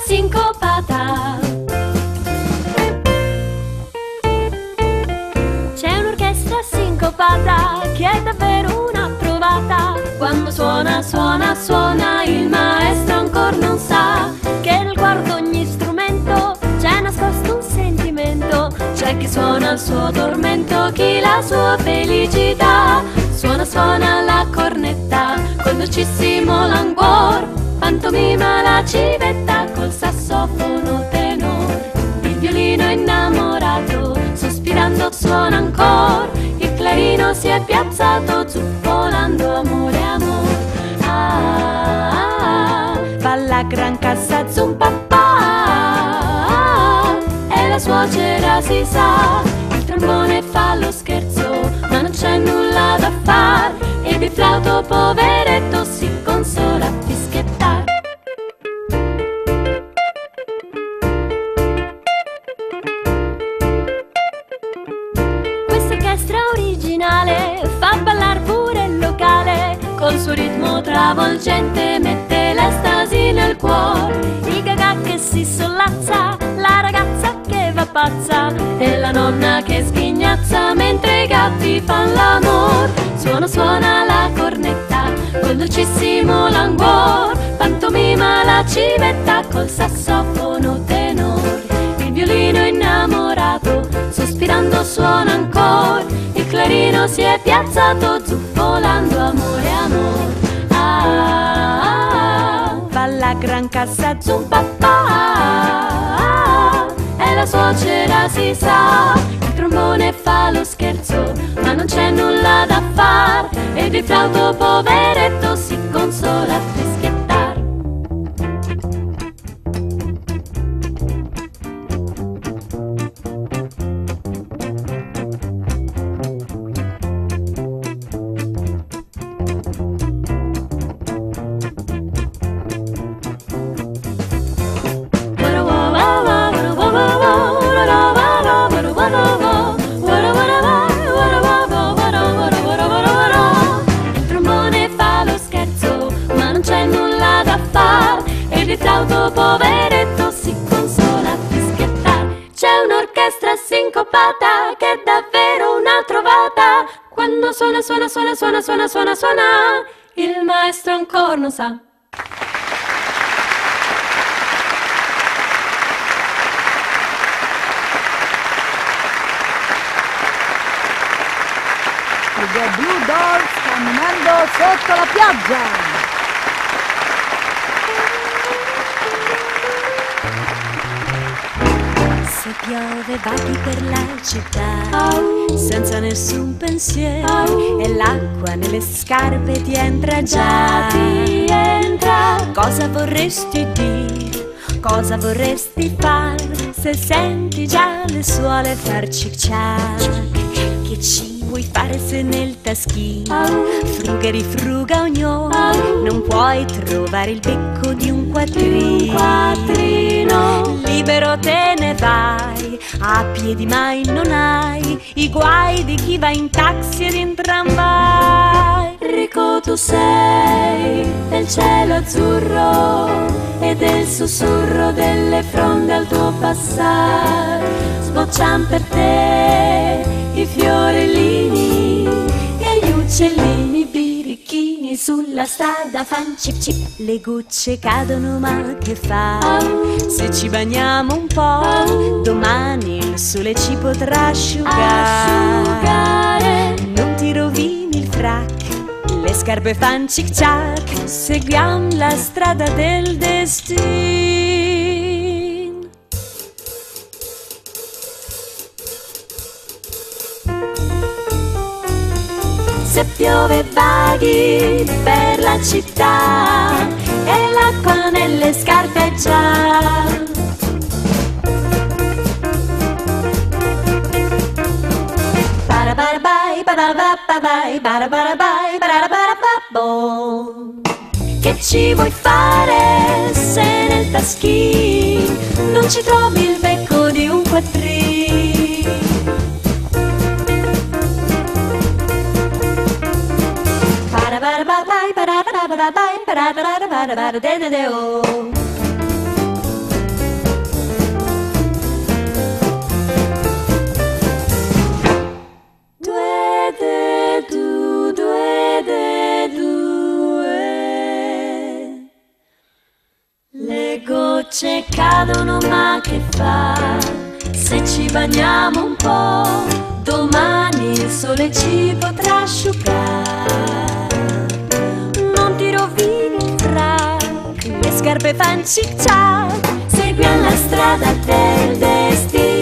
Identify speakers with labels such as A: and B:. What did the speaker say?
A: sincopata. C'è un'orchestra sincopata che è davvero una trovata. Quando suona, suona, suona, il maestro ancora non sa che nel cuore d'ogni strumento c'è nascosto un sentimento. C'è chi suona il suo tormento, chi la sua felicità. Suona, suona la cornetta col dolcissimo languor, pantomima la civetta col sassofono tenor. Il violino innamorato sospirando suona ancora. Il clarino si è piazzato zuffolando amore, amore. Ah, ah, ah, fa la gran cassa zumpapà, e la suocera si sa. Il trombone fa lo scherzo, ma non c'è nulla da far, ed il flauto poveretto si consola a fischiettare. Quest'orchestra originale fa ballar pure il locale, col suo ritmo travolgente mette l'estasi nel cuore. Il gagà che si sollazza, la ragazza che va pazza, e la nonna che sghignazza mentre i gatti fan l'amor. Suona, suona la cornetta col dolcissimo languor, pantomima la civetta col sassofono tenor. Il violino innamorato sospirando suona ancora. Il clarino si è piazzato zuffolando amore, amore. Ah, ah, ah, fa la gran cassa zumpapà, e la suocera si sa. Il trombone fa lo scherzo, ma non c'è nulla da far, ed il flauto poveretto si consola a fischiettare. Il flauto poveretto si consola a fischiettare. C'è un'orchestra sincopata che è davvero una trovata. Quando suona, suona, suona, suona, suona, suona, suona, il maestro ancora non sa.
B: The Blue Dolls camminando sotto la pioggia.
A: Se piove vaghi per la città, senza nessun pensiero, e l'acqua nelle scarpe ti entra già, ti entra. Cosa vorresti dire, cosa vorresti fare, se senti già le suole far cic-ciac? Che ci vuoi fare se nel taschino fruga e rifruga ognuno, non puoi trovare il becco di un quattrino? Libero te ne vai, a piedi mai non hai i guai di chi va in taxi ed in tramvai. Ricco tu sei del cielo azzurro e del sussurro delle fronde al tuo passare. Sboccian per te i fiorellini e gli uccellini birichini sulla strada fan cip cip. Le gocce cadono ma che fa? Se ci bagniamo un po', domani il sole ci potrà asciugare. Non ti rovini il frac, le scarpe fan cic ciac, seguiamo la strada del destino. Se piove vaghi per la città e l'acqua nelle scarpe già. Barabarabai, barabarabai, barabarabai, barabarabai. Che ci vuoi fare se nel taschino non ci trovi il becco di un quattrino? cadono, ma che fa? Se ci bagniamo un po', domani il sole ci potrà asciugare. Non ti rovini il frac, le scarpe fan cic ciac, segui la strada del destino.